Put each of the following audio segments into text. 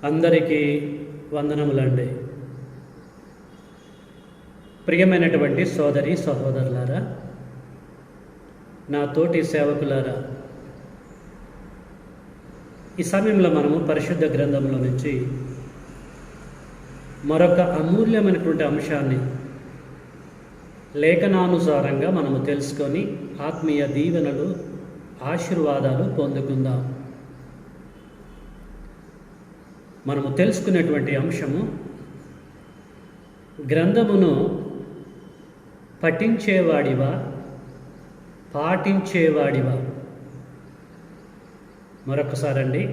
అందరికీ వందనములండి. ప్రియమైనటువంటి సోదరి సహోదరులారా, నా తోటి సేవకులారా, ఈ సమయంలో మనము పరిశుద్ధ గ్రంథంలో నుంచి మరొక అమూల్యమైనటువంటి అంశాన్ని లేఖనానుసారంగా మనము తెలుసుకొని ఆత్మీయ దీవెనలు, ఆశీర్వాదాలు పొందుకుందాం. మనము తెలుసుకునేటువంటి అంశము గ్రంథమును పఠించేవాడివా, పాటించేవాడివా. మరొకసారండి,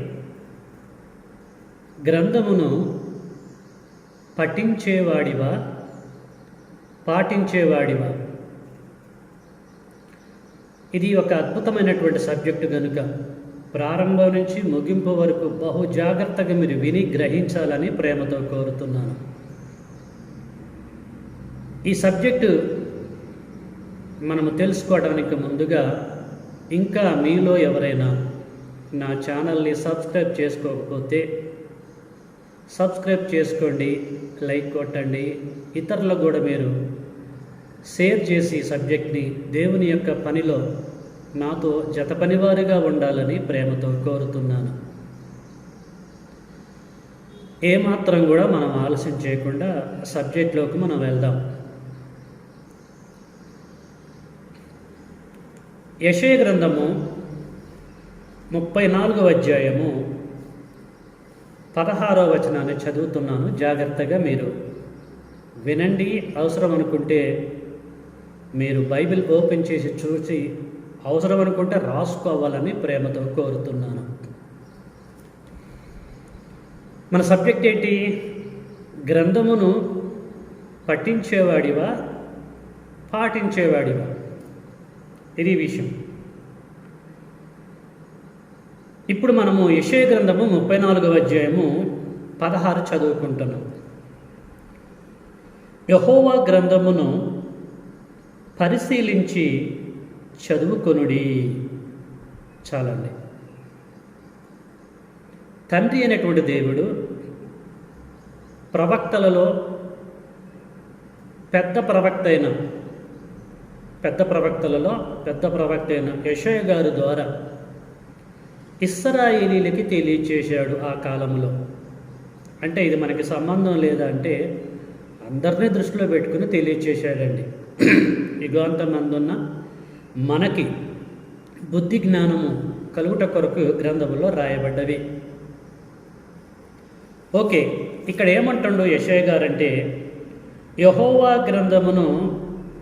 గ్రంథమును పఠించేవాడివా, పాటించేవాడివా. ఇది ఒక అద్భుతమైనటువంటి సబ్జెక్టు కనుక ప్రారంభం నుంచి ముగింపు వరకు బహు జాగ్రత్తగా మీరు విని గ్రహించాలని ప్రేమతో కోరుతున్నాను. ఈ సబ్జెక్టు మనము తెలుసుకోవడానికి ముందుగా ఇంకా మీలో ఎవరైనా నా ఛానల్ని సబ్స్క్రైబ్ చేసుకోకపోతే సబ్స్క్రైబ్ చేసుకోండి, లైక్ కొట్టండి. ఇతరులకు కూడా మీరు షేర్ చేసి సబ్జెక్ట్ని దేవుని యొక్క పనిలో నాతో జత పనివారిగా ఉండాలని ప్రేమతో కోరుతున్నాను. ఏమాత్రం కూడా మనం ఆలస్యం చేయకుండా సబ్జెక్ట్లోకి మనం వెళ్దాం. యెషయా గ్రంథము 34వ అధ్యాయము 16వ వచనాన్ని చదువుతున్నాను. జాగ్రత్తగా మీరు వినండి. అవసరం అనుకుంటే మీరు బైబిల్ ఓపెన్ చేసి చూసి, అవసరం అనుకుంటే రాసుకోవాలని ప్రేమతో కోరుతున్నాను. మన సబ్జెక్ట్ ఏంటి? గ్రంథమును పఠించేవాడివా, పాటించేవాడివా. ఇది విషయం. ఇప్పుడు మనము యెషయా గ్రంథము 34వ అధ్యాయము 16 చదువుకుంటున్నాం. యెహోవా గ్రంథమును పరిశీలించి చదువుకొనుడి. చాలండి. తండ్రి అయినటువంటి దేవుడు ప్రవక్తలలో పెద్ద ప్రవక్త అయిన యెషయా గారి ద్వారా ఇశ్రాయేలీలకి తెలియచేశాడు ఆ కాలంలో. అంటే ఇది మనకి సంబంధం లేదా అంటే అందరినీ దృష్టిలో పెట్టుకుని తెలియచేశాడండి. యుగాంతమందున్న మనకి బుద్ధి జ్ఞానము కలుగుట కొరకు గ్రంథములో రాయబడ్డవి. ఓకే, ఇక్కడ ఏమంటుండో యెషయా గారంటే యెహోవా గ్రంథమును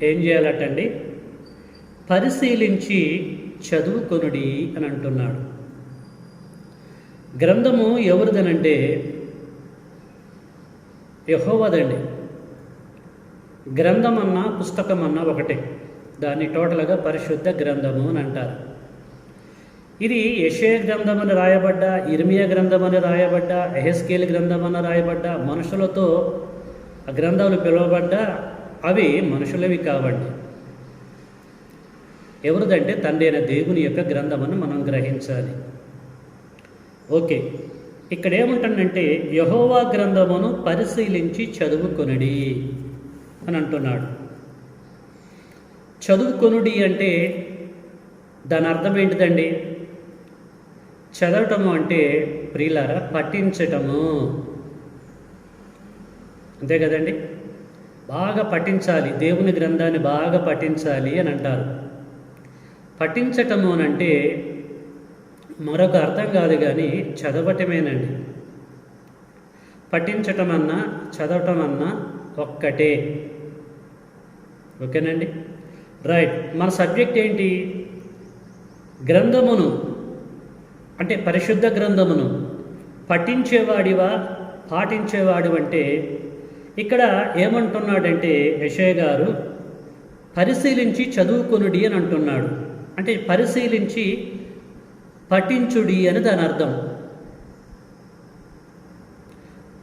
ఏం చేయాలటండి? పరిశీలించి చదువుకొనుడి అని అంటున్నాడు. గ్రంథము ఎవరిదనంటే యెహోవాదండి. గ్రంథం అన్నా పుస్తకం అన్నా ఒకటే. దాన్ని టోటల్గా పరిశుద్ధ గ్రంథము అని అంటారు. ఇది యెషయా గ్రంథం అని రాయబడ్డ, ఇర్మియా గ్రంథం అని రాయబడ్డ, యెహెజ్కేలు గ్రంథం అని రాయబడ్డ, మనుషులతో ఆ గ్రంథాలు పిలువబడ్డ అవి మనుషులవి కావండి. ఎవరిదంటే తండ్రి అయిన దేవుని యొక్క గ్రంథమని మనం గ్రహించాలి. ఓకే, ఇక్కడ ఏముంటుందంటే యెహోవా గ్రంథమును పరిశీలించి చదువుకొనుడి అని అంటున్నాడు. చదువుకొనుడి అంటే దాని అర్థం ఏంటిదండి? చదవటము అంటే ప్రియులారా పఠించటము, అంతే కదండి. బాగా పఠించాలి, దేవుని గ్రంథాన్ని బాగా పఠించాలి అని అంటారు. పఠించటము అని అంటే మరొక అర్థం కాదు కానీ చదవటమేనండి. పఠించటం అన్నా చదవటం అన్నా ఒక్కటే. ఓకేనండి, రైట్. మన సబ్జెక్ట్ ఏంటి? గ్రంథమును అంటే పరిశుద్ధ గ్రంథమును పఠించేవాడివా, పాటించేవాడు అంటే ఇక్కడ ఏమంటున్నాడంటే యెషయా గారు పరిశీలించి చదువుకొనుడి అని అంటున్నాడు. అంటే పరిశీలించి పఠించుడి అని దాని అర్థం.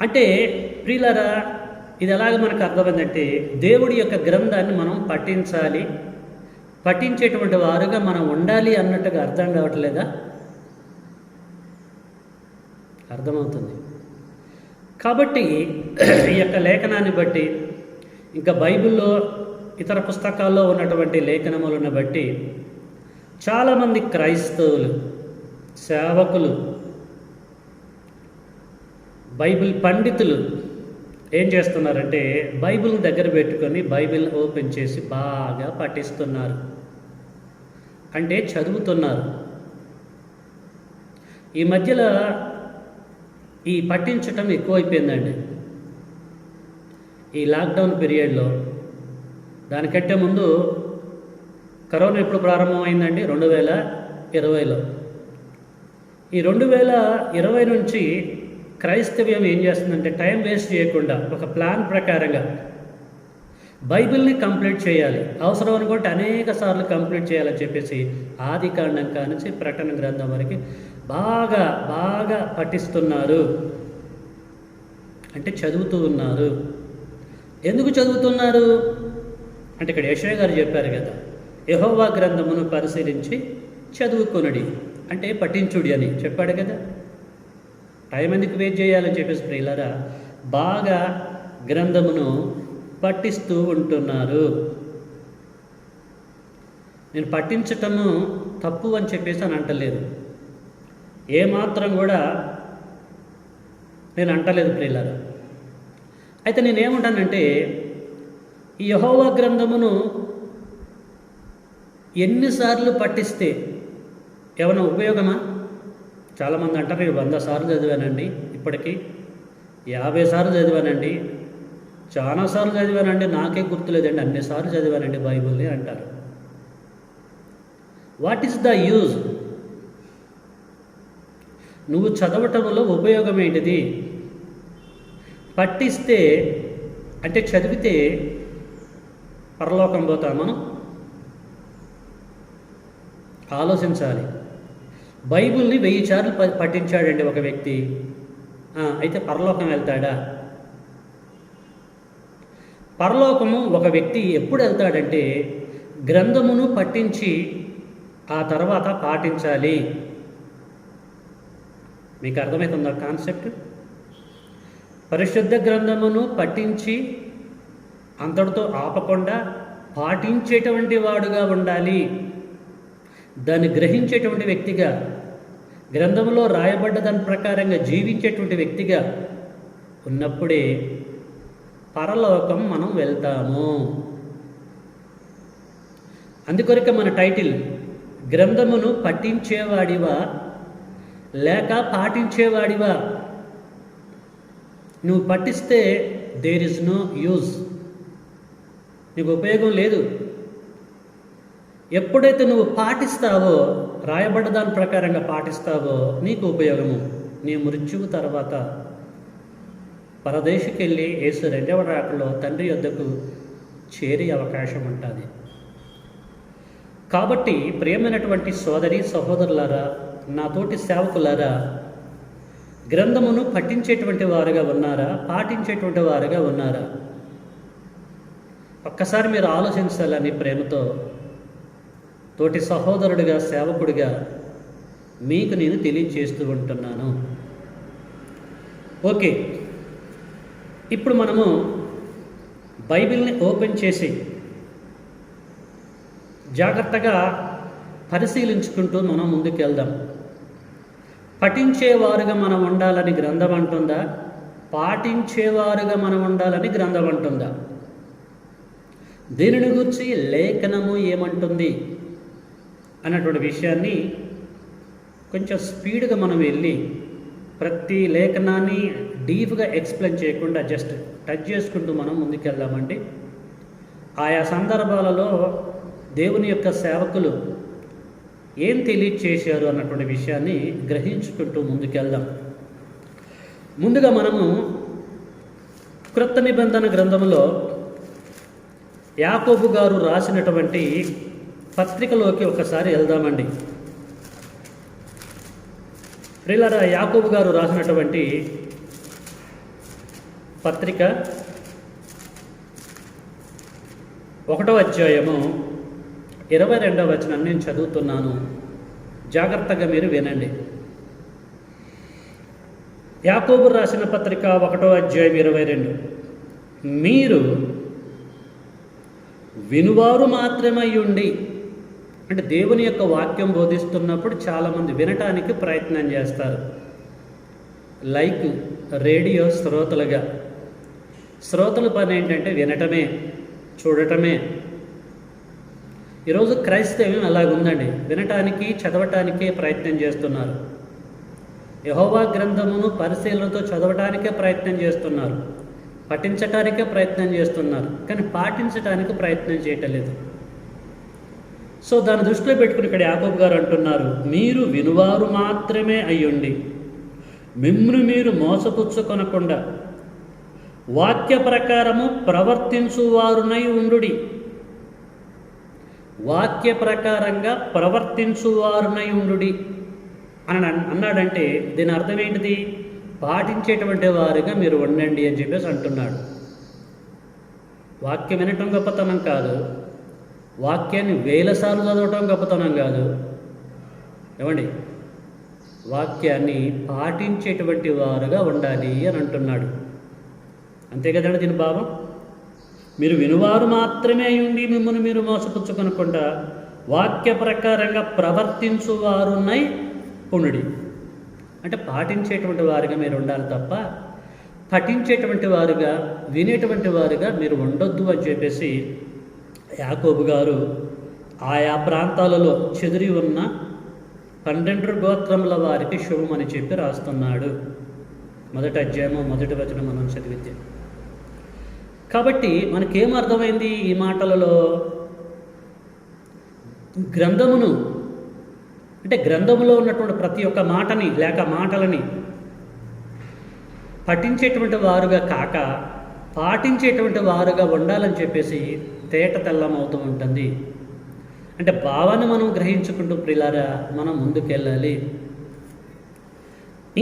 అంటే ప్రియులారా, ఇది ఎలాగ మనకు అర్థమైందంటే దేవుడి యొక్క గ్రంథాన్ని మనం పఠించాలి, పఠించేటువంటి వారుగా మనం ఉండాలి అన్నట్టుగా అర్థం కావట్లేదా? అర్థమవుతుంది. కాబట్టి ఈ యొక్క లేఖనాన్ని బట్టి, ఇంకా బైబిల్లో ఇతర పుస్తకాల్లో ఉన్నటువంటి లేఖనములను బట్టి చాలామంది క్రైస్తవులు, సేవకులు, బైబిల్ పండితులు ఏం చేస్తున్నారంటే బైబిల్ని దగ్గర పెట్టుకొని బైబిల్ ఓపెన్ చేసి బాగా పఠిస్తున్నారు, అంటే చదువుతున్నారు. ఈ మధ్యలో ఈ పఠించటం ఎక్కువైపోయిందండి. ఈ లాక్డౌన్ పీరియడ్లో, దానికంటే ముందు కరోనా ఎప్పుడు ప్రారంభమైందండి? 2020లో. ఈ 2020 నుంచి క్రైస్తవ్యం ఏం చేస్తుందంటే టైం వేస్ట్ చేయకుండా ఒక ప్లాన్ ప్రకారంగా బైబిల్ని కంప్లీట్ చేయాలి, అవసరం అనుకుంటే అనేక సార్లు కంప్లీట్ చేయాలని చెప్పేసి ఆది కాండం కానించి ప్రకటన గ్రంథం వరకు బాగా బాగా పఠిస్తున్నారు, అంటే చదువుతూ ఉన్నారు. ఎందుకు చదువుతున్నారు అంటే ఇక్కడ యెషయా గారు చెప్పారు కదా, యెహోవా గ్రంథమును పరిశీలించి చదువుకొనుడి, అంటే పఠించుడి అని చెప్పాడు కదా. టైం ఎందుకు వేస్ట్ చేయాలని చెప్పేసి ప్రియులారా బాగా గ్రంథమును పఠిస్తూ ఉంటున్నారు. నేను పఠించటము తప్పు అని చెప్పేసి అని అంటలేదు, ఏమాత్రం కూడా నేను అంటలేదు ప్రియులారా. అయితే నేనేమంటానంటే ఈ యెహోవా గ్రంథమును ఎన్నిసార్లు పఠిస్తే ఏమైనా ఉపయోగమా? చాలామంది అంటారు నేను 100 సార్లు చదివానండి, ఇప్పటికీ 50 సార్లు చదివానండి, చాలాసార్లు చదివానండి, నాకే గుర్తులేదండి, అన్నిసార్లు చదివానండి బైబిల్ని అంటారు. What is the use? నువ్వు చదవటంలో ఉపయోగం ఏంటిది? పఠిస్తే అంటే చదివితే పరలోకం పోతా మనం ఆలోచించాలి. బైబిల్ని 1000 సార్లు పఠించాడండి ఒక వ్యక్తి, అయితే పరలోకం వెళ్తాడా? పరలోకము ఒక వ్యక్తి ఎప్పుడు వెళ్తాడంటే గ్రంథమును పఠించి ఆ తర్వాత పాటించాలి. మీకు అర్థమవుతుందా కాన్సెప్ట్? పరిశుద్ధ గ్రంథమును పఠించి అంతటితో ఆపకుండా పాటించేటువంటి వాడుగా ఉండాలి, దాన్ని గ్రహించేటువంటి వ్యక్తిగా, గ్రంథంలో రాయబడ్డ దాని ప్రకారంగా జీవించేటువంటి వ్యక్తిగా ఉన్నప్పుడే పరలోకం మనం వెళ్తాము. అందుకొరకే మన టైటిల్ గ్రంథమును పఠించేవాడివా లేక పాటించేవాడివా? నువ్వు పఠిస్తే దేర్ ఇస్ నో యూజ్, నీకు ఉపయోగం లేదు. ఎప్పుడైతే నువ్వు పాటిస్తావో, రాయబడ్డ దాని ప్రకారంగా పాటిస్తావో నీకు ఉపయోగము. నీ మృత్యువు తర్వాత పరదేశికి వెళ్ళి యేసు రెండవ రాకడలో తండ్రి యొద్దకు చేరే అవకాశం ఉంటుంది. కాబట్టి ప్రియమైనటువంటి సోదరి సహోదరులారా, నాతోటి సేవకులారా, గ్రంథమును పఠించేటువంటి వారుగా ఉన్నారా? పాటించేటువంటి వారుగా ఉన్నారా? ఒక్కసారి మీరు ఆలోచించాలని ప్రేమతో తోటి సహోదరుడిగా, సేవకుడిగా మీకు నేను తెలియజేస్తూ ఉంటున్నాను. ఓకే, ఇప్పుడు మనము బైబిల్ని ఓపెన్ చేసి జాగ్రత్తగా పరిశీలించుకుంటూ మనం ముందుకు వెళ్దాం. పఠించేవారుగా మనం ఉండాలని గ్రంథం అంటుందా? పాటించేవారుగా మనం ఉండాలని గ్రంథం అంటుందా? దీనిని గురించి లేఖనము ఏమంటుంది అన్నటువంటి విషయాన్ని కొంచెం స్పీడ్గా మనం వెళ్ళి ప్రతి లేఖనాన్ని డీప్గా ఎక్స్ప్లెయిన్ చేయకుండా జస్ట్ టచ్ చేసుకుంటూ మనం ముందుకెళ్దామండి. ఆయా సందర్భాలలో దేవుని యొక్క సేవకులు ఏం తెలియచేశారు అన్నటువంటి విషయాన్ని గ్రహించుకుంటూ ముందుకెళ్దాం. ముందుగా మనము క్రొత్త నిబంధన గ్రంథంలో యాకోబు గారు రాసినటువంటి పత్రికలోకి ఒకసారి వెళ్దామండి. ప్రియులారా, యాకోబు గారు రాసినటువంటి పత్రిక 1వ అధ్యాయము 22వ వచనం నేను చదువుతున్నాను, జాగ్రత్తగా మీరు వినండి. యాకోబు రాసిన పత్రిక 1:22, మీరు వినువారు మాత్రమై ఉండి, అంటే దేవుని యొక్క వాక్యం బోధిస్తున్నప్పుడు చాలామంది వినటానికి ప్రయత్నం చేస్తారు. లైక్ రేడియో శ్రోతలుగా. శ్రోతల పని ఏంటంటే వినటమే, చూడటమే. ఈరోజు క్రైస్తవ్యం అలాగుందండి. వినటానికి, చదవటానికే ప్రయత్నం చేస్తున్నారు. యెహోవా గ్రంథమును పరిశీలనతో చదవటానికే ప్రయత్నం చేస్తున్నారు, పఠించటానికే ప్రయత్నం చేస్తున్నారు, కానీ పాటించటానికి ప్రయత్నం చేయటం లేదు. సో దాన్ని దృష్టిలో పెట్టుకుని ఇక్కడ యాకోబు గారు అంటున్నారు, మీరు వినువారు మాత్రమే అయ్యుండి మిమ్మును మీరు మోసపుచ్చుకొనకుండా వాక్య ప్రకారము ప్రవర్తించువారునై ఉండుడి. వాక్య ప్రకారంగా ప్రవర్తించువారునై ఉండుడి అని అన్నాడంటే దీని అర్థం ఏంటిది? పాటించేటువంటి వారుగా మీరు ఉండండి అని చెప్పేసి అంటున్నాడు. వాక్యం వినటం గొప్పతనం కాదు, వాక్యాన్ని వేలసార్లు చదవటం గొప్పతనం కాదు. ఏమండి, వాక్యాన్ని పాటించేటువంటి వారుగా ఉండాలి అని అంటున్నాడు. అంతే కదండి దీని భావం. మీరు వినువారు మాత్రమే అయ్యుండి మిమ్మల్ని మీరు మోసపుచ్చుకొనకుండా వాక్య ప్రకారంగా ప్రవర్తించువారునై ఉండుడి. అంటే పాటించేటువంటి వారుగా మీరు ఉండాలి తప్ప పఠించేటువంటి వారుగా, వినేటువంటి వారుగా మీరు ఉండొద్దు అని చెప్పేసి యాకోబు గారు ఆయా ప్రాంతాలలో చెదిరి ఉన్న 12 గోత్రముల వారికి శుభమని చెప్పి రాస్తున్నాడు. 1వ అధ్యాయము 1వ వచనం మనం చదివితే. కాబట్టి మనకేమర్థమైంది ఈ మాటలలో? గ్రంథమును, అంటే గ్రంథములో ఉన్నటువంటి ప్రతి ఒక్క మాటని లేక మాటలని పఠించేటువంటి వారుగా కాక పాటించేటువంటి వారుగా ఉండాలని చెప్పేసి తేట తెల్లమవుతూ ఉంటుంది. అంటే భావాన్ని మనం గ్రహించుకుంటూ ప్రియులారా మనం ముందుకెళ్ళాలి.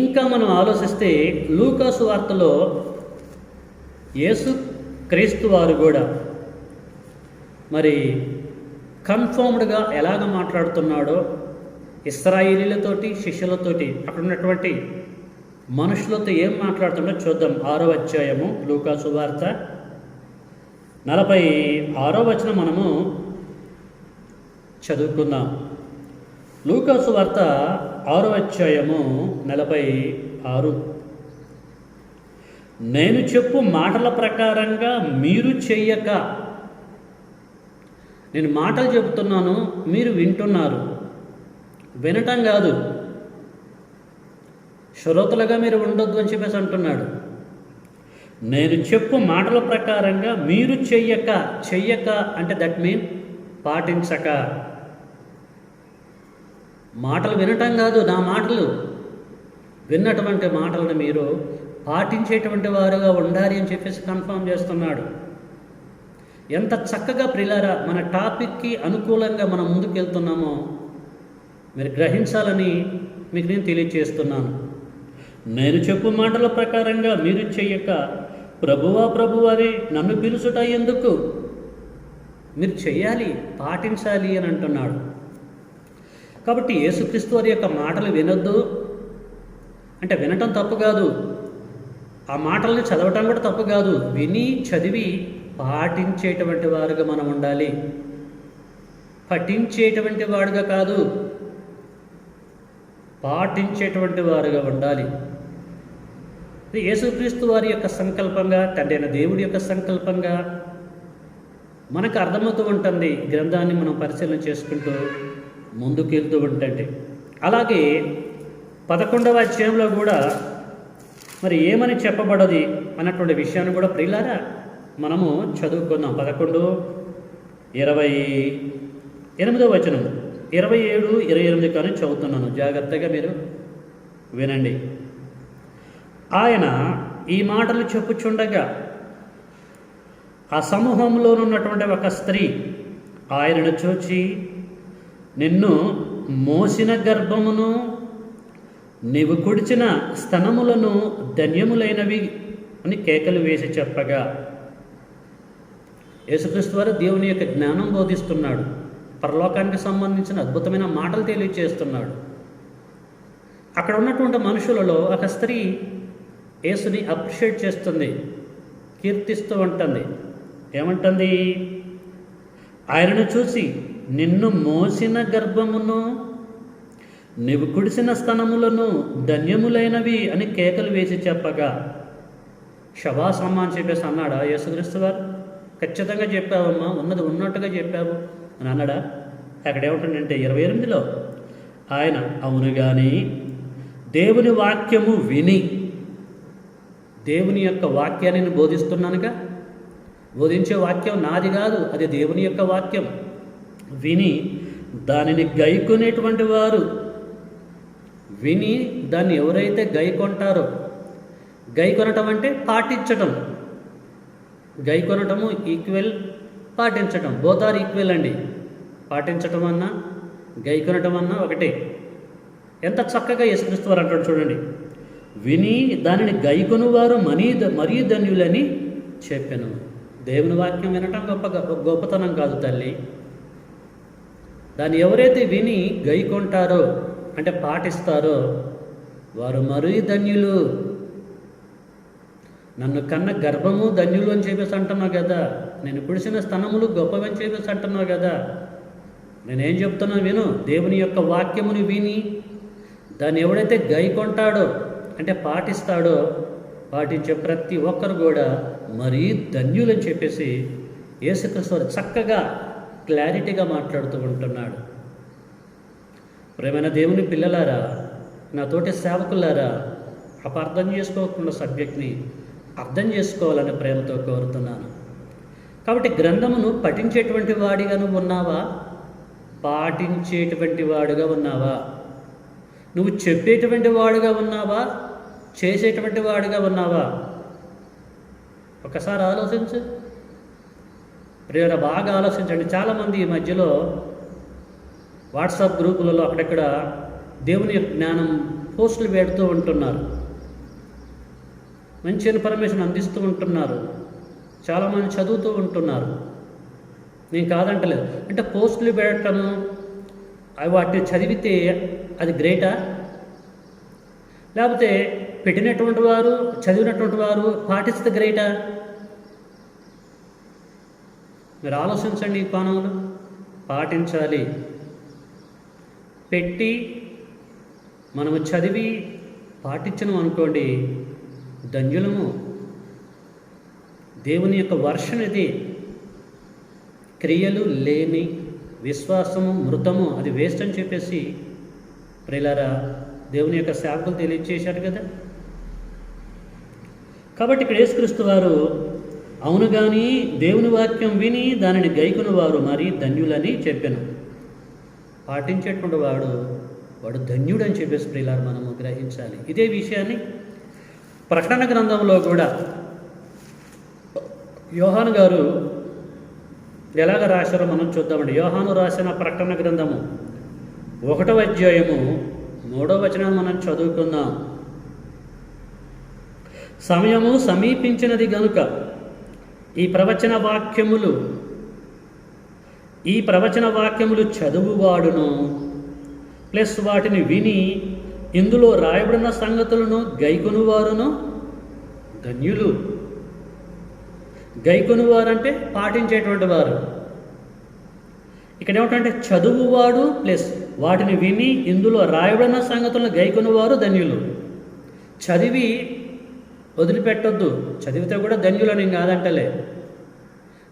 ఇంకా మనం ఆలోచిస్తే లూకా సువార్తలో యేసు క్రీస్తు వారు కూడా మరి కన్ఫర్మ్డ్గా ఎలాగ మాట్లాడుతున్నాడో ఇశ్రాయేలీలతోటి, శిష్యులతోటి, అక్కడ ఉన్నటువంటి మనుషులతో ఏం మాట్లాడుతుండో చూద్దాం. 6వ అధ్యాయము లూకా సువార్త 46వ వచనం మనము చదువుకుందాం. లూకా సువార్త 6వ అధ్యాయము 46. నేను చెప్పు మాటల ప్రకారంగా మీరు చెయ్యక, నేను మాటలు చెబుతున్నాను, మీరు వింటున్నారు. వినటం కాదు, శ్రోతలుగా మీరు ఉండొద్దు అని చెప్పేసి అంటున్నాడు. నేను చెప్పు మాటల ప్రకారంగా మీరు చెయ్యక, చెయ్యక అంటే దట్ మీన్ పాటించక. మాటలు వినటం కాదు, నా మాటలు విన్నటువంటి మాటలను మీరు పాటించేటువంటి వారుగా ఉండాలి అని చెప్పేసి కన్ఫర్మ్ చేస్తున్నాడు. ఎంత చక్కగా ప్రియులారా మన టాపిక్కి అనుకూలంగా మనం ముందుకు వెళ్తున్నామో మీరు గ్రహించాలని మీకు నేను తెలియజేస్తున్నాను. నేను చెప్పు మాటల ప్రకారంగా మీరు చెయ్యక ప్రభువా ప్రభువా అని నన్ను పిలుచుట ఎందుకు? మీరు చెయ్యాలి, పాటించాలి అని అంటున్నాడు. కాబట్టి యేసుక్రీస్తు వారి యొక్క మాటలు వినొద్దు అంటే వినటం తప్పు కాదు, ఆ మాటల్ని చదవటం కూడా తప్పు కాదు. విని చదివి పాటించేటువంటి వారుగా మనం ఉండాలి, పఠించేటువంటి వాడుగా కాదు, పాటించేటువంటి వారుగా ఉండాలి. ఇది యేసుక్రీస్తు వారి యొక్క సంకల్పంగా, తండ్రి అయిన దేవుడి యొక్క సంకల్పంగా మనకు అర్థమవుతూ ఉంటుంది. గ్రంథాన్ని మనం పరిశీలన చేసుకుంటూ ముందుకెళ్తూ ఉంటే అలాగే 11వ అధ్యాయంలో కూడా మరి ఏమని చెప్పబడది అన్నటువంటి విషయాన్ని కూడా ప్రియులారా మనము చదువుకుందాం. 11:28 వచనం, 27, 28 కానీ చదువుతున్నాను, జాగ్రత్తగా మీరు వినండి. ఆయన ఈ మాటలు చెప్పుచుండగా ఆ సమూహంలోనున్నటువంటి ఒక స్త్రీ ఆయనను చూచి, నిన్ను మోసిన గర్భమును నీవు కుడిచిన స్తనములను ధన్యములైనవి అని కేకలు వేసి చెప్పగా, యేసుక్రీస్తు వారు దేవుని యొక్క జ్ఞానం బోధిస్తున్నాడు, పరలోకానికి సంబంధించిన అద్భుతమైన మాటలు తెలియజేస్తున్నాడు. అక్కడ ఉన్నటువంటి మనుషులలో ఒక స్త్రీ యేసుని అప్రిషియేట్ చేస్తుంది, కీర్తిస్తూ ఉంటుంది. ఏమంటుంది? ఆయనను చూసి నిన్ను మోసిన గర్భమును నీవు కుడిసిన స్తనములను ధన్యములైనవి అని కేకలు వేసి చెప్పగా, శభాసమ్మా అని చెప్పేసి అన్నాడా యేసుక్రీస్తు వారు? ఖచ్చితంగా చెప్పావమ్మా, ఉన్నది ఉన్నట్టుగా చెప్పావు అని అన్నాడా? అక్కడ ఏమంటుందంటే 28లో ఆయన అవును కానీ దేవుని వాక్యము విని, దేవుని యొక్క వాక్యాన్ని నేను బోధిస్తున్నానుగా, బోధించే వాక్యం నాది కాదు, అది దేవుని యొక్క వాక్యం. విని దానిని గైకొనేటువంటి వారు, విని దాన్ని ఎవరైతే గైకొంటారో, గైకొనటం అంటే పాటించటం, గైకొనటము ఈక్వెల్ పాటించటం, బోత్ ఆర్ ఈక్వెల్ అండి. పాటించటం అన్నా గైకొనటం అన్నా ఒకటే. ఎంత చక్కగా యేసుక్రీస్తు వారు అంటాడు చూడండి, విని దానిని గైకొను వారు మరీ ధన్యులని చెప్పాను. దేవుని వాక్యం వినటం గొప్పతనం కాదు తల్లి. దాన్ని ఎవరైతే విని గైకొంటారో అంటే పాటిస్తారో వారు మరీ ధన్యులు. నన్ను కన్న గర్భము ధన్యులు అని చెప్పేసి అంటున్నావు కదా, నేను పుడిసిన స్తనములు గొప్పవని చెప్పేసి అంటున్నావు కదా. నేనేం చెప్తున్నా విను. దేవుని యొక్క వాక్యముని విని దాన్ని ఎవడైతే గైకొంటాడో అంటే పాటిస్తాడో, పాటించే ప్రతి ఒక్కరు కూడా మరీ ధన్యులని చెప్పేసి యేసుక్రీస్తు వారు చక్కగా క్లారిటీగా మాట్లాడుతూ ఉంటున్నాడు. ప్రేమైన దేవుని పిల్లలారా, నా తోటి సేవకులారా, అపార్థం చేసుకోకుండా సబ్జెక్ట్ని అర్థం చేసుకోవాలని ప్రేమతో కోరుతున్నాను. కాబట్టి గ్రంథమును పఠించేటువంటి వాడిగా నువ్వు ఉన్నావా? పాటించేటువంటి వాడుగా ఉన్నావా? నువ్వు చెప్పేటువంటి వాడుగా ఉన్నావా? చేసేటువంటి వాడుగా ఉన్నావా? ఒకసారి ఆలోచించు ప్రియరా, బాగా ఆలోచించండి. చాలామంది ఈ మధ్యలో వాట్సాప్ గ్రూపులలో అక్కడెక్కడ దేవుని జ్ఞానం పోస్టులు పెడుతూ ఉంటున్నారు, మంచి ఇన్ఫర్మేషన్ అందిస్తూ ఉంటున్నారు, చాలామంది చదువుతూ ఉంటున్నారు. నేను కాదంటలేదు. అంటే పోస్టులు పెట్టడము, వాటిని చదివితే అది గ్రేటా? లేకపోతే పెట్టినటువంటి వారు, చదివినటువంటి వారు పాటిస్తే గ్రేటా? మీరు ఆలోచించండి. ఈ కోణంలో పాటించాలి. పెట్టి మనము చదివి పాటించను అనుకోండి, ధన్యులము. దేవుని యొక్క వర్షన్ ఇది. క్రియలు లేని విశ్వాసము మృతము, అది వేస్ట్ అని చెప్పేసి ప్రియులారా దేవుని యొక్క సేవకులు తెలియచేశారు కదా. కాబట్టి ఇక్కడ యేసుక్రీస్తు వారు అవును కానీ దేవుని వాక్యం విని దానిని గైకొను వారు మరీ ధన్యులని చెప్పాను. పాటించేటువంటి వాడు ధన్యుడు అని చెప్పేసి ప్రియులారా మనము గ్రహించాలి. ఇదే విషయాన్ని ప్రకటన గ్రంథంలో కూడా యోహాను గారు ఎలాగ రాశారో మనం చూద్దామండి. యోహాను రాసిన ప్రకటన గ్రంథము 1వ అధ్యాయము 3వ వచనం మనం చదువుకుందాం. సమయము సమీపించినది గనుక ఈ ప్రవచన వాక్యములు చదువువాడును ప్లస్ వాటిని విని ఇందులో రాయబడిన సంగతులను గైకొనువారును ధన్యులు. గైకొనువారంటే పాటించేటువంటి వారు. ఇక్కడ ఏమిటంటే చదువువాడు ప్లస్ వాటిని విని ఇందులో రాయబడిన సంగతులను గైకొనువారు ధన్యులు. చదివి వదిలిపెట్టొద్దు. చదివితే కూడా ధన్యులని కాదంటలే.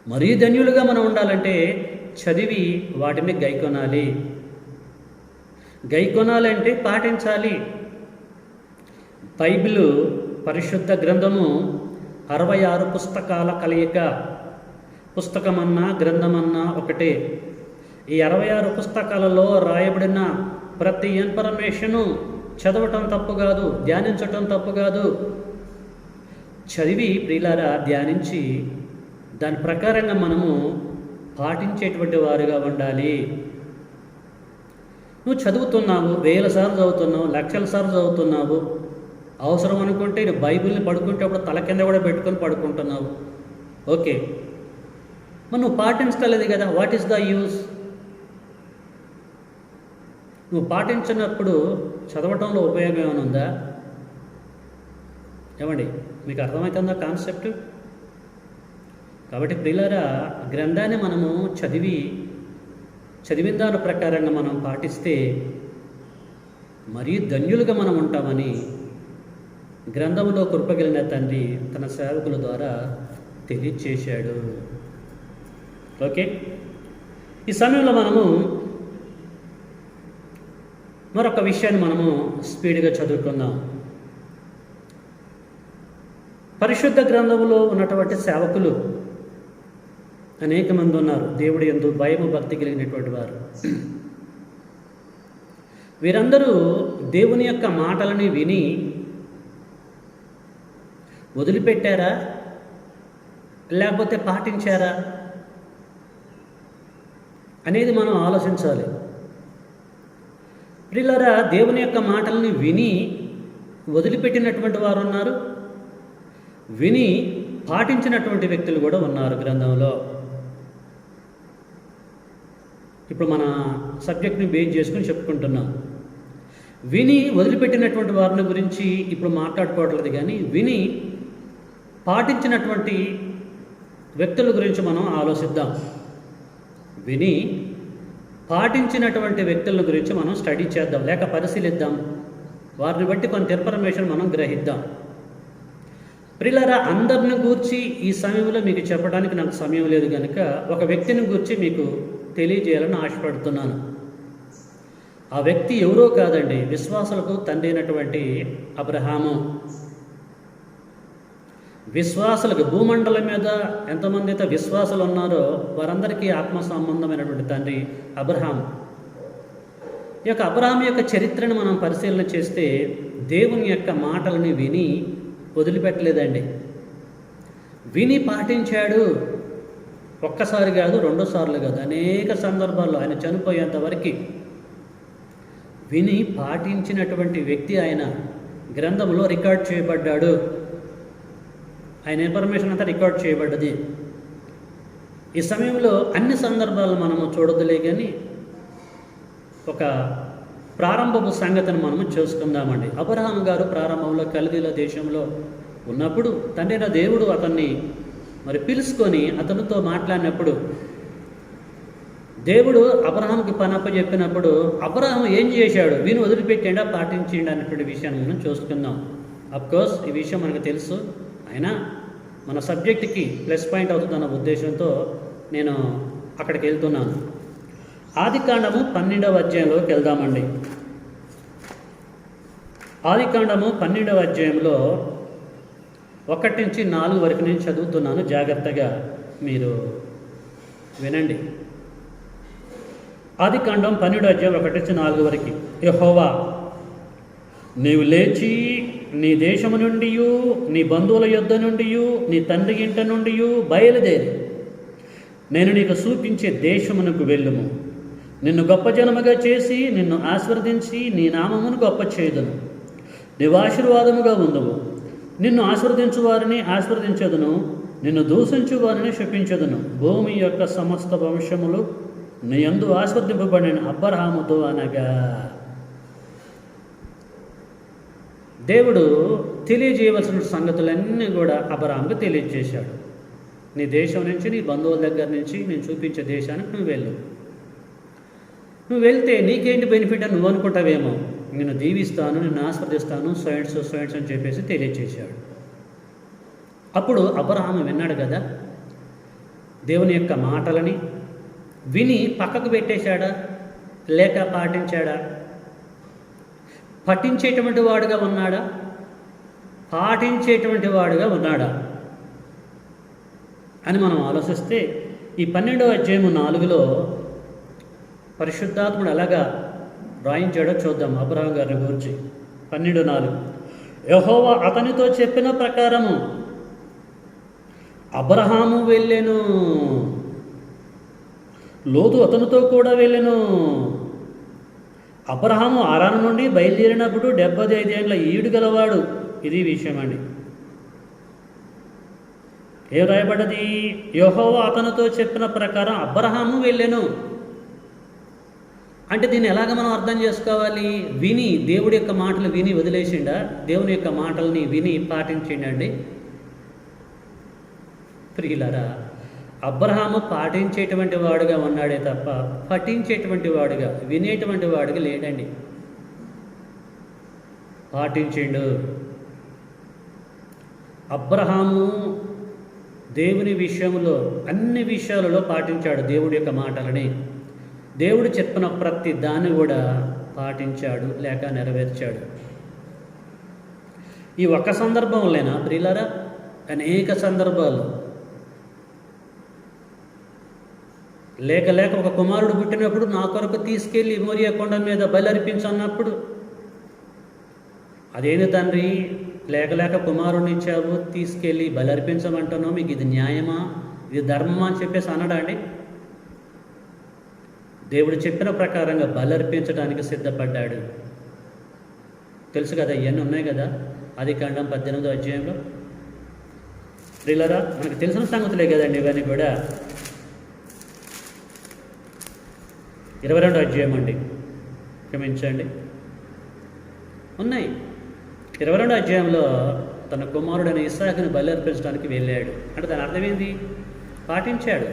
మరీ ధన్యులుగా మనం ఉండాలంటే చదివి వాటిని గైకొనాలి. గైకొనాలంటే పాటించాలి. బైబిలు పరిశుద్ధ గ్రంథము 66 పుస్తకాల కలయిక. పుస్తకమన్నా గ్రంథమన్నా ఒకటే. ఈ 66 పుస్తకాలలో రాయబడిన ప్రతి ఇన్ఫర్మేషను చదవటం తప్పు కాదు, ధ్యానించటం తప్పు కాదు. చదివి ప్రియులారా ధ్యానించి దాని ప్రకారంగా మనము పాటించేటువంటి వారుగా ఉండాలి. నువ్వు చదువుతున్నావు, 1000 సార్లు చదువుతున్నావు, లక్షల సార్లు చదువుతున్నావు. అవసరం అనుకుంటే నువ్వు బైబిల్ని పడుకుంటే అప్పుడు తల కింద కూడా పెట్టుకొని పడుకుంటున్నావు. ఓకే, మరి నువ్వు పాటించలేదు కదా. What is the use? నువ్వు పాటించినప్పుడు చదవటంలో ఉపయోగం ఏమైనా ఉందా? ఏమండి, మీకు అర్థమవుతుందా కాన్సెప్ట్? కాబట్టి ప్రియులారా, గ్రంథాన్ని మనము చదివిన దాని ప్రకారంగా మనం పాటిస్తే మరీ ధన్యులుగా మనం ఉంటామని గ్రంథంలో కృపగలిగిన తండ్రి తన సేవకుల ద్వారా తెలియచేశాడు. ఓకే, ఈ సమయంలో మనము మరొక విషయాన్ని మనము స్పీడ్గా చదువుకుందాం. పరిశుద్ధ గ్రంథంలో ఉన్నటువంటి సేవకులు అనేక మంది ఉన్నారు. దేవుడి యందు భయము భక్తి కలిగినటువంటి వారు. వీరందరూ దేవుని యొక్క మాటలని విని వదిలిపెట్టారా, లేకపోతే పాటించారా అనేది మనం ఆలోచించాలి. ప్రియులారా, దేవుని యొక్క మాటల్ని విని వదిలిపెట్టినటువంటి వారు ఉన్నారు, విని పాటించినటువంటి వ్యక్తులు కూడా ఉన్నారు గ్రంథంలో. ఇప్పుడు మన సబ్జెక్ట్ని బేస్ చేసుకుని చెప్పుకుంటున్నాం. విని వదిలిపెట్టినటువంటి వారిని గురించి ఇప్పుడు మాట్లాడుకోవట్లేదు, కానీ విని పాటించినటువంటి వ్యక్తుల గురించి మనం ఆలోచిద్దాం. విని పాటించినటువంటి వ్యక్తుల గురించి మనం స్టడీ చేద్దాం, లేక పరిశీలిద్దాం. వారిని బట్టి కొంత ఇన్ఫర్మేషన్ మనం గ్రహిద్దాం. ప్రియులారా, అందరిని గూర్చి ఈ సమయంలో మీకు చెప్పడానికి నాకు సమయం లేదు కనుక ఒక వ్యక్తిని గూర్చి మీకు తెలియజేయాలని ఆశపడుతున్నాను. ఆ వ్యక్తి ఎవరో కాదండి, విశ్వాసులకు తండ్రి అయినటువంటి అబ్రహాము. విశ్వాసులకు భూమండలం మీద ఎంతమంది అయితే విశ్వాసులు ఉన్నారో వారందరికీ ఆత్మ సంబంధమైనటువంటి తండ్రి అబ్రహాము. ఈ యొక్క అబ్రహాము యొక్క చరిత్రను మనం పరిశీలన చేస్తే దేవుని యొక్క మాటలని విని వదిలిపెట్టలేదండి. విని పాటించాడు. ఒక్కసారి కాదు, రెండోసార్లు కాదు, అనేక సందర్భాల్లో ఆయన చనిపోయేంత వరకు విని పాటించినటువంటి వ్యక్తి ఆయన గ్రంథంలో రికార్డ్ చేయబడ్డాడు. ఆయన ఇన్ఫర్మేషన్ అంతా రికార్డ్ చేయబడ్డది. ఈ సమయంలో అన్ని సందర్భాలు మనము చూడదులే, కానీ ఒక ప్రారంభపు సంగతిని మనము చూసుకుందామండి. అబ్రహాము గారు ప్రారంభంలో కల్దీల దేశంలో ఉన్నప్పుడు తండ్రి దేవుడు అతన్ని పిలుచుకొని అతనితో మాట్లాడినప్పుడు, దేవుడు అబ్రహాంకి పనప్ప చెప్పినప్పుడు అబ్రహాం ఏం చేశాడు? విని వదిలిపెట్టాడా, పాటించిండా అనేటువంటి విషయాన్ని మనం చూసుకుందాం. అఫ్కోర్స్ ఈ విషయం మనకు తెలుసు, అయినా మన సబ్జెక్ట్కి ప్లస్ పాయింట్ అవుతుందన్న ఉద్దేశంతో నేను అక్కడికి వెళ్తున్నాను. ఆదికాండము 12వ అధ్యాయంలోకి వెళ్దామండి. ఆదికాండము 12వ అధ్యాయంలో 1 నుంచి 4 వరకు నేను చదువుతున్నాను. జాగ్రత్తగా మీరు వినండి. ఆదికాండం 12వ అధ్యాయం 1 నుంచి 4 వరకు. యెహోవా, నీవు లేచి నీ దేశము నుండి, నీ బంధువుల యొద్ద నుండి, నీ తండ్రి ఇంట నుండి బయలుదేరి నేను నీకు చూపించే దేశమునకు వెళ్ళుము. నిన్ను గొప్ప జనముగా చేసి నిన్ను ఆశీర్వదించి నీ నామమును గొప్ప చేయుదును. నీవు ఆశీర్వాదముగా ఉందువు. నిన్ను ఆశీర్వదించు వారిని ఆశీర్వదించదును, నిన్ను దూషించు వారిని శపించదును. భూమి యొక్క సమస్త వంశములు నీ యందు ఆశీర్వదింపబడిన అబ్రహాముతో అనగా. దేవుడు తెలియజేయవలసిన సంగతులన్నీ కూడా అబ్రహాముకు తెలియజేశాడు. నీ దేశం నుంచి, నీ బంధువుల దగ్గర నుంచి నేను చూపించే దేశానికి నువ్వు వెళ్ళు. నువ్వు వెళ్తే నీకేంటి బెనిఫిట్ అని నువ్వు అనుకుంటావేమో. నేను దీవిస్తాను, నిన్ను ఆస్వాదిస్తాను, సైన్స్ అని చెప్పేసి తెలియజేశాడు. అప్పుడు అబ్రహాము విన్నాడు కదా, దేవుని యొక్క మాటలని విని పక్కకు పెట్టేశాడా, లేక పాటించాడా? పఠించేటువంటి వాడుగా ఉన్నాడా, పాటించేటువంటి వాడుగా ఉన్నాడా అని మనం ఆలోచిస్తే ఈ 12వ అధ్యాయము 4లో పరిశుద్ధాత్ముడు ఎలాగా రాయించాడో చూద్దాం. అబ్రహాం గారి గురించి 12:4. యెహోవా అతనితో చెప్పిన ప్రకారము అబ్రహాము వెళ్ళెను, లోతు అతనితో కూడా వెళ్ళెను. అబ్రహాము అరాను నుండి బయలుదేరినప్పుడు 75 ఏళ్ళ ఈడు గలవాడు. ఇది విషయం అండి. ఏం రాయబడ్డది? యెహోవా అతనితో చెప్పిన ప్రకారం అబ్రహాము వెళ్ళెను. అంటే దీన్ని ఎలాగ మనం అర్థం చేసుకోవాలి? విని, దేవుడి యొక్క మాటలు విని వదిలేసిండా? దేవుని యొక్క మాటల్ని విని పాటించిండండి? ప్రియులారా, అబ్రహాము పాటించేటువంటి వాడుగా ఉన్నాడే తప్ప పఠించేటువంటి వాడుగా, వినేటువంటి వాడుగా లేడండి. పాటించిండు. అబ్రహాము దేవుని విషయంలో అన్ని విషయాలలో పాటించాడు దేవుడి యొక్క మాటలని. దేవుడు చెప్పిన ప్రతి దాన్ని కూడా పాటించాడు లేక నెరవేర్చాడు. ఈ ఒక్క సందర్భంలోనా ప్రియులారా? అనేక సందర్భాలు. లేక ఒక కుమారుడు పుట్టినప్పుడు నా కొరకు తీసుకెళ్ళి మోరియా కొండ మీద బలర్పించన్నప్పుడు, అదేంది తండ్రి, లేక కుమారుడిని ఇచ్చావు, తీసుకెళ్ళి బలర్పించమంటున్నావు, మీకు ఇది న్యాయమా, ఇది ధర్మమా అని చెప్పేసి అనడా అండి? దేవుడు చెప్పిన ప్రకారంగా బలర్పించడానికి సిద్ధపడ్డాడు. తెలుసు కదా, ఇవన్నీ ఉన్నాయి కదా ఆదికాండం 18వ అధ్యాయంలో. ప్రియులారా, మనకు తెలిసిన సంగతులే కదండి ఇవన్నీ కూడా. 22వ అధ్యాయం అండి, క్షమించండి, ఉన్నాయి. 22వ అధ్యాయంలో తన కుమారుడైన ఇస్సాకుని బలి అర్పించడానికి వెళ్ళాడు. అంటే దాని అర్థం ఏంది? పాటించాడు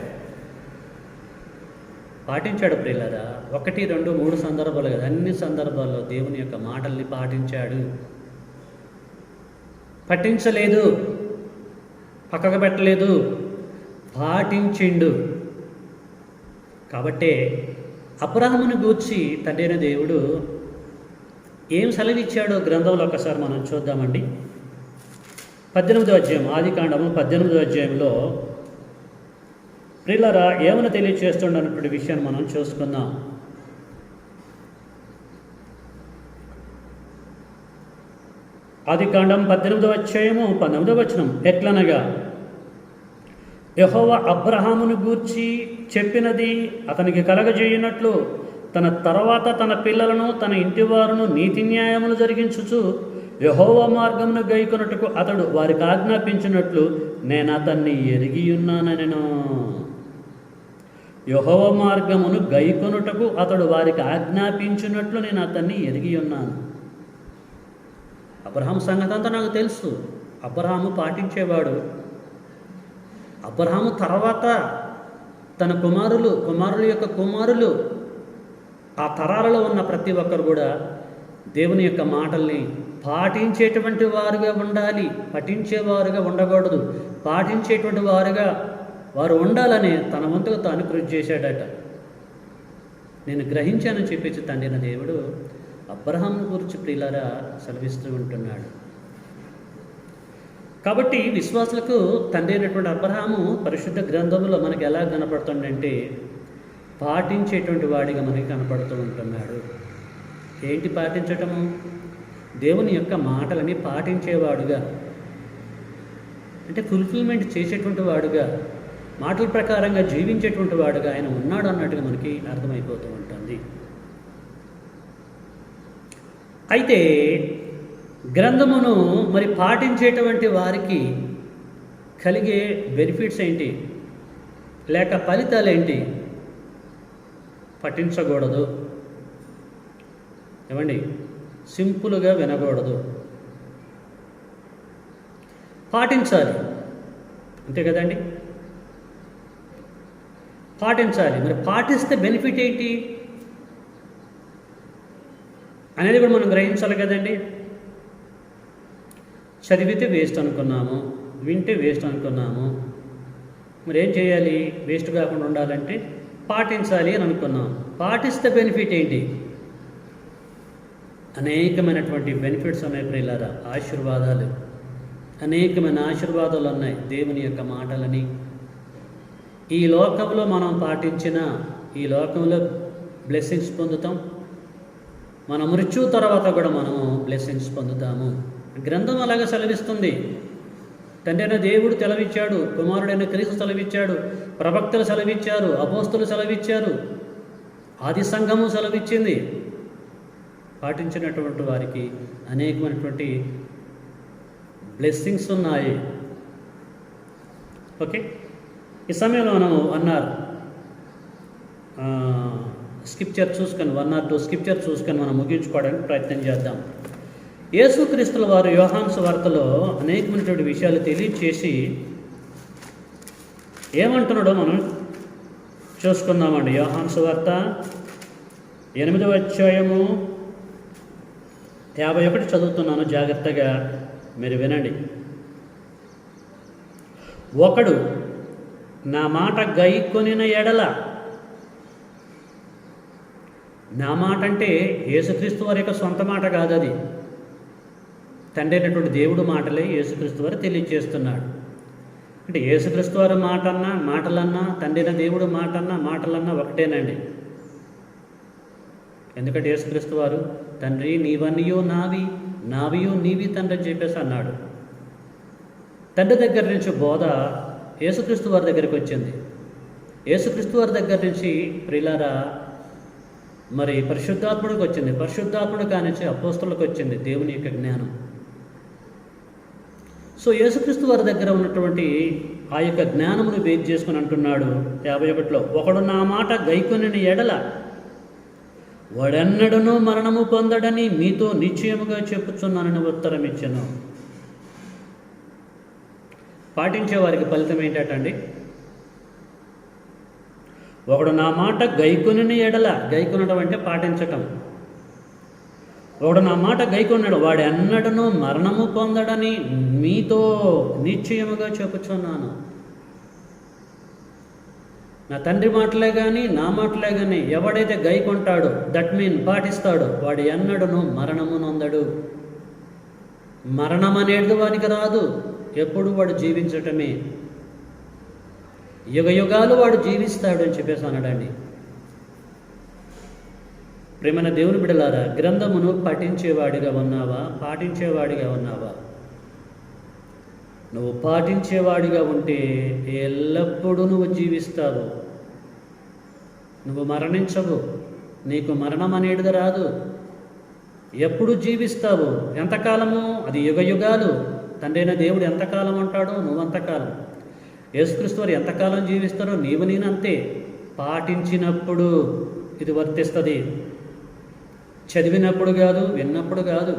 ప్రియులారా. 1, 2, 3 సందర్భాలు కదా, అన్ని సందర్భాల్లో దేవుని యొక్క మాటల్ని పాటించాడు. పట్టించలేదు, పక్కకు పెట్టలేదు, పాటించిండు. కాబట్టే అబ్రహామును గూర్చి తండ్రి అయిన దేవుడు ఏం సెలవిచ్చాడో గ్రంథంలో ఒకసారి మనం చూద్దామండి. 18వ అధ్యాయం, ఆదికాండము 18వ అధ్యాయంలో ప్రియులారా ఏమని తెలియచేస్తుండన్నటువంటి విషయాన్ని మనం చూసుకుందాం. ఆదికాండం 18వ అధ్యాయము 19వ వచనం, ఎట్లనగా యెహోవా అబ్రహామును గూర్చి చెప్పినది అతనికి కలగజేయునట్లు తన తర్వాత తన పిల్లలను తన ఇంటివారును నీతి న్యాయములు జరిగించుచు యెహోవా మార్గమును గైకొనుటకు అతడు వారికి ఆజ్ఞాపించినట్లు నేను అతన్ని ఎరిగి ఉన్నానెను. యెహోవా మార్గమును గైకొనుటకు అతడు వారికి ఆజ్ఞాపించినట్లు నేను అతన్ని ఎరిగి ఉన్నాను. అబ్రహాము సంగతి అంతా నాకు తెలుసు. అబ్రహాము పాటించేవాడు. అబ్రహాము తర్వాత తన కుమారుల యొక్క కుమారులు, ఆ తరాలలో ఉన్న ప్రతి ఒక్కరు కూడా దేవుని యొక్క మాటల్ని పాటించేటువంటి వారుగా ఉండాలి. పఠించేవారుగా ఉండకూడదు. పాటించేటువంటి వారుగా వారు ఉండాలని తన వంతుగా తాను కృషి చేశాడట. నేను గ్రహించానని చెప్పేసి తండ్రిన దేవుడు అబ్రహాం గురించి ప్రియులారా సెలవిస్తూ ఉంటున్నాడు. కాబట్టి విశ్వాసులకు తండ్రి అయినటువంటి అబ్రహాము పరిశుద్ధ గ్రంథంలో మనకి ఎలా కనపడుతుందంటే పాటించేటువంటి వాడిగా మనకి కనపడుతూ ఉంటున్నాడు. ఏంటి పాటించటము? దేవుని యొక్క మాటలని పాటించేవాడుగా, అంటే ఫుల్ఫిల్మెంట్ చేసేటువంటి వాడుగా, మాటల ప్రకారంగా జీవించేటువంటి వాడుగా ఆయన ఉన్నాడు అన్నట్టుగా మనకి అర్థమైపోతూ ఉంటుంది. అయితే గ్రంథమును మరి పాటించేటువంటి వారికి కలిగే బెనిఫిట్స్ ఏంటి, లేక ఫలితాలు ఏంటి? పఠించకూడదు, ఏమండి, సింపుల్గా వినకూడదు, పాటించాలి, అంతే కదండి, పాటించాలి. మరి పాటిస్తే బెనిఫిట్ ఏంటి అనేది కూడా మనం గ్రహించాలి కదండి. చదివితే వేస్ట్ అనుకున్నాము, వింటే వేస్ట్ అనుకున్నాము, మరి ఏం చేయాలి? వేస్ట్ కాకుండా ఉండాలంటే పాటించాలి అని అనుకున్నాం. పాటిస్తే బెనిఫిట్ ఏంటి? అనేకమైనటువంటి బెనిఫిట్స్ ఉన్నాయి ప్రియులారా, ఆశీర్వాదాలు, అనేకమైన ఆశీర్వాదాలు ఉన్నాయి. దేవుని యొక్క మాటలని ఈ లోకంలో మనం పాటించిన ఈ లోకంలో బ్లెస్సింగ్స్ పొందుతాం. మన మృత్యు తర్వాత కూడా మనము బ్లెస్సింగ్స్ పొందుతాము. గ్రంథం అలాగే సెలవిస్తుంది. తండ్రి అయిన దేవుడు సెలవిచ్చాడు, కుమారుడైన క్రీస్తు సెలవిచ్చాడు, ప్రవక్తలు సెలవిచ్చారు, అపోస్తులు సెలవిచ్చారు, ఆది సంఘము సెలవిచ్చింది. పాటించినటువంటి వారికి అనేకమైనటువంటి బ్లెస్సింగ్స్ ఉన్నాయి. ఓకే, ఈ సమయంలో మనం అన్నారు స్క్రిప్చర్ చూసుకొని 1 or 2 స్క్రిప్చర్ చూసుకొని మనం ముగించుకోవడానికి ప్రయత్నం చేద్దాం. యేసుక్రీస్తుల వారు యోహాను సువార్తలో అనేకమైనటువంటి విషయాలు తెలియచేసి ఏమంటున్నాడో మనం చూసుకుందామండి. యోహాను సువార్త 8వ అధ్యాయము 51 చదువుతున్నాను, జాగ్రత్తగా మీరు వినండి. ఒకడు నా మాట గైకొనిన ఎడల, నా మాట అంటే యేసుక్రీస్తు వారి యొక్క సొంత మాట కాదు, అది తండ్రి అయినటువంటి దేవుడు మాటలే యేసుక్రీస్తు వారు తెలియజేస్తున్నాడు. అంటే యేసుక్రీస్తు వారి మాటలన్నా తండ్రి అయిన దేవుడు మాటలన్నా ఒకటేనండి. ఎందుకంటే యేసుక్రీస్తు వారు తండ్రి నీవన్నయో నావి, నావియో నీవి తండ్రి అని చెప్పేసి అన్నాడు. తండ్రి దగ్గర నుంచి బోధ యేసుక్రీస్తు వారి దగ్గరికి వచ్చింది. యేసుక్రీస్తు వారి దగ్గర నుంచి ప్రియులారా మరి పరిశుద్ధాత్ముడికి వచ్చింది. పరిశుద్ధాత్ముడు కానించి అపోస్తలులకు వచ్చింది దేవుని యొక్క జ్ఞానం. సో యేసుక్రీస్తు వారి దగ్గర ఉన్నటువంటి ఆ యొక్క జ్ఞానమును బేస్ చేసుకుని అంటున్నాడు 51లో, ఒకడు నా మాట గైకొనిన ఎడల వాడెన్నడనూ మరణము పొందడని మీతో నిశ్చయముగా చెప్పుచున్నానని ఉత్తరం ఇచ్చాను. పాటించే వారికి ఫలితం ఏంటండి? ఒకడు నా మాట గైకొనిన ఎడల, గైకొనడం అంటే పాటించటం. ఒకడు నా మాట గైకొన్నాడు వాడు ఎన్నడనూ మరణము పొందడని మీతో నిశ్చయముగా చెప్పుచున్నాను. నా తండ్రి మాటలే కానీ నా మాటలే కానీ ఎవడైతే గైకొంటాడో, దట్ మీన్ పాటిస్తాడో, వాడు ఎన్నడనూ మరణము నొందడు. మరణం అనేది వానికి రాదు. ఎప్పుడు వాడు జీవించటమే, యుగ యుగాలు వాడు జీవిస్తాడు అని చెప్పేసి అన్నాడండి. ప్రేమైన దేవుని బిడ్డలారా, గ్రంథమును పఠించేవాడిగా ఉన్నావా? పాటించేవాడిగా ఉన్నావా? నువ్వు పాటించేవాడిగా ఉంటే ఎల్లప్పుడూ నువ్వు జీవిస్తావు. నువ్వు మరణించవు. నీకు మరణం అనేది రాదు. ఎప్పుడు జీవిస్తావు. ఎంతకాలము? అది యుగ యుగాలు. తండ్రి అయిన దేవుడు ఎంతకాలం ఉంటాడో నువ్వంతకాలం. యేసుక్రీస్తు వారు ఎంతకాలం జీవిస్తారో నీవు నేనంతే. పాటించినప్పుడు ఇది వర్తిస్తుంది, చదివినప్పుడు కాదు, విన్నప్పుడు కాదు.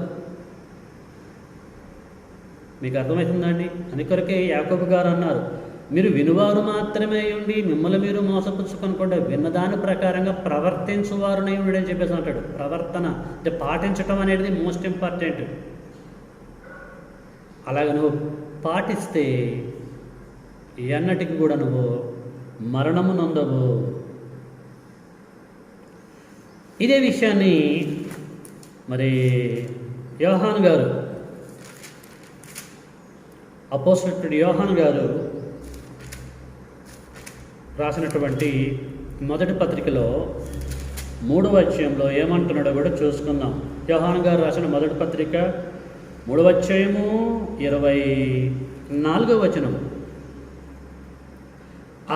మీకు అర్థమవుతుందా అండి? అందుకొరకే యాకోబు గారు అన్నారు, మీరు వినువారు మాత్రమే ఉండి మిమ్మల్ని మీరు మోసపుచ్చుకొనకుండా విన్నదాని ప్రకారంగా ప్రవర్తించువారునై ఉండి అని చెప్పేసి అంటాడు. ప్రవర్తన అంటే పాటించటం అనేది మోస్ట్ ఇంపార్టెంట్. అలాగ నువ్వు పాటిస్తే ఎన్నటికి కూడా నువ్వు మరణము నొందవు. ఇదే విషయాన్ని మరి యోహాను గారు, అపోస్తలుడు యోహాను గారు రాసినటువంటి మొదటి పత్రికలో 3వ అధ్యాయంలో ఏమంటున్నాడో కూడా చూసుకుందాం. యోహాను గారు రాసిన మొదటి పత్రిక 3వ అధ్యాయము 24వ వచనం.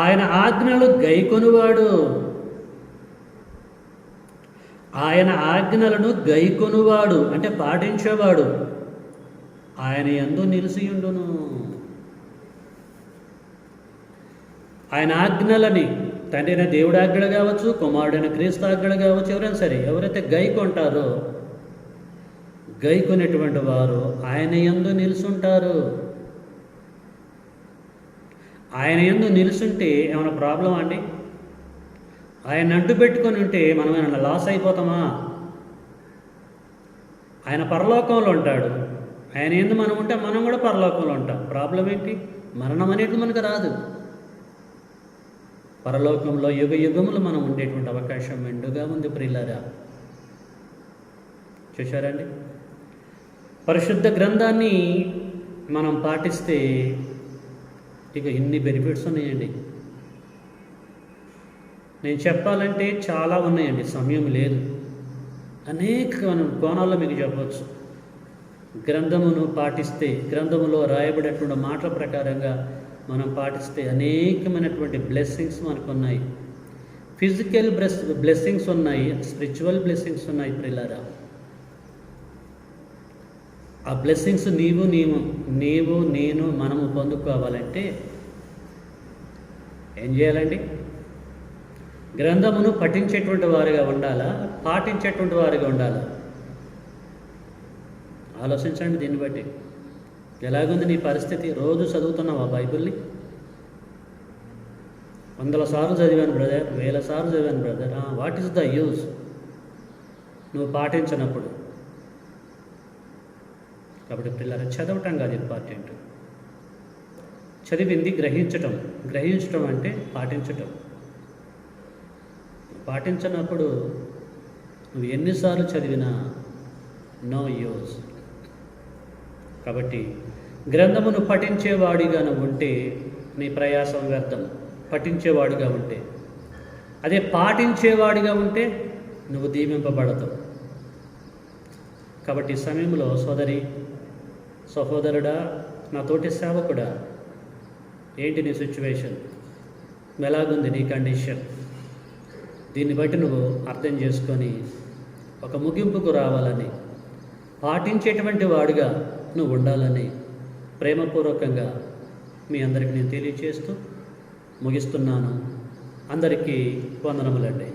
ఆయన ఆజ్ఞలు గైకొనువాడు, ఆయన ఆజ్ఞలను గైకొనువాడు అంటే పాటించేవాడు ఆయన యందు నిలిచియుండును. ఆయన ఆజ్ఞలని, తండ్రి అయిన దేవుడి ఆజ్ఞలు కావచ్చు, కుమారుడైన క్రీస్తు ఆజ్ఞలు కావచ్చు, ఎవరైనా సరే ఎవరైతే గైకొంటారో, గైకొనేటువంటి వారు ఆయన యందు నిలుచుంటారు. ఆయన యందు నిలుచుంటే ఏమైనా ప్రాబ్లం అండి? ఆయన అంటు పెట్టుకొని ఉంటే మనం ఏమైనా లాస్ అయిపోతామా? ఆయన పరలోకంలో ఉంటాడు. ఆయన యందు మనం ఉంటే మనం కూడా పరలోకంలో ఉంటాం. ప్రాబ్లం ఏంటి? మరణం అనేది మనకు రాదు. పరలోకంలో యుగ యుగములు మనం ఉండేటువంటి అవకాశం మెండుగా ఉంది ప్రియులారా. చూశారండి? పరిశుద్ధ గ్రంథాన్ని మనం పాటిస్తే ఇక ఇన్ని బెనిఫిట్స్ ఉన్నాయండి. నేను చెప్పాలంటే చాలా ఉన్నాయండి, సమయం లేదు. అనేక కోణాల్లో మీకు చెప్పవచ్చు. గ్రంథమును పాటిస్తే, గ్రంథములో రాయబడినటువంటి మాటల ప్రకారంగా మనం పాటిస్తే అనేకమైనటువంటి బ్లెస్సింగ్స్ మనకు ఉన్నాయి. ఫిజికల్ బ్లెస్సింగ్స్ ఉన్నాయి, స్పిరిచువల్ బ్లెస్సింగ్స్ ఉన్నాయి ప్రియులారా. ఆ బ్లెస్సింగ్స్ నీవు నేను మనము పొందుకోవాలంటే ఏం చేయాలండి? గ్రంథమును పఠించేటువంటి వారిగా ఉండాలా, పాటించేటువంటి వారిగా ఉండాలా? ఆలోచించండి. దీన్ని బట్టి ఎలాగుంది నీ పరిస్థితి? రోజు చదువుతున్నావా బైబిల్ని? 100 సార్లు చదివాను బ్రదర్, 1000 సార్లు చదివాను brother. What is the use నువ్వు పాటించినప్పుడు? కాబట్టి పిల్లలు చదవటం కాదు ఇంపార్టెంట్, చదివింది గ్రహించటం. గ్రహించటం అంటే పాటించటం. పాటించినప్పుడు నువ్వు ఎన్నిసార్లు చదివినా నో యూజ్. కాబట్టి గ్రంథమును పఠించేవాడిగా నువ్వు ఉంటే నీ ప్రయాసం వ్యర్థం. పఠించేవాడిగా ఉంటే, అదే పాటించేవాడిగా ఉంటే నువ్వు దీవింపబడతావు. కాబట్టి ఈ సమయంలో సోదరి, సహోదరుడా, నా తోటి సేవకుడా, ఏంటి నీ సిచ్యువేషన్? ఎలాగుంది నీ కండిషన్? దీన్ని బట్టి నువ్వు అర్థం చేసుకొని ఒక ముగింపుకు రావాలని, పాటించేటువంటి వాడిగా నువ్వు ఉండాలని ప్రేమపూర్వకంగా మీ అందరికీ నేను తెలియచేస్తూ ముగిస్తున్నాను. అందరికీ వందనములండి.